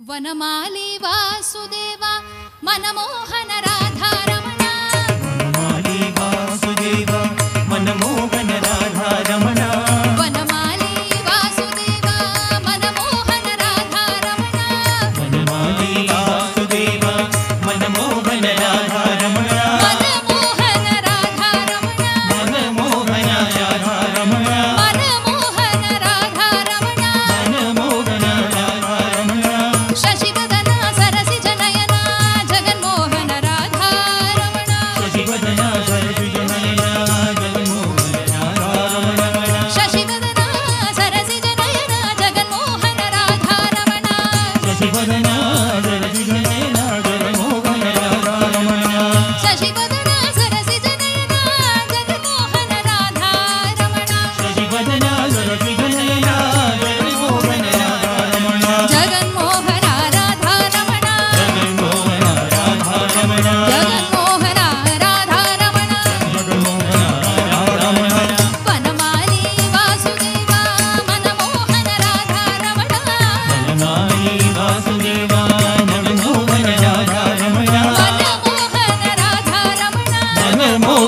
Vanamali Vasudeva Manmohan Radha Raman Vanamali Vasudeva Manmohan Radha Raman Vanamali Vasudeva Manmohan Radha Raman Vanamali Vasudeva Manmohan Radha Raman Manmohan Radha Raman Manmohan Radha Raman Manmohan Radha Raman Manmohan Radha Raman शशिवदना सरसिजनयना Jaganmohan Radha Raman शशिवदना सरसिजनयना Jaganmohan Radha Raman शशिवदना सरसिजनयना Jaganmohan Radha Raman शशिवदना सरसिजनयना Jaganmohan Radha Raman शशिवदना सरसिजनयना Jaganmohan Radha Raman शशिवदना सरसिजनयना Jaganmohan Radha Raman Jaganmohan Radha Raman Jaganmohan Radha Raman Jaganmohan Radha Raman Jaganmohan Radha Raman Vanamali Vasudeva Manmohan Radha Raman Vanamali Vasudeva Manmohan Radha Raman Manmohan Radha Raman Manmohan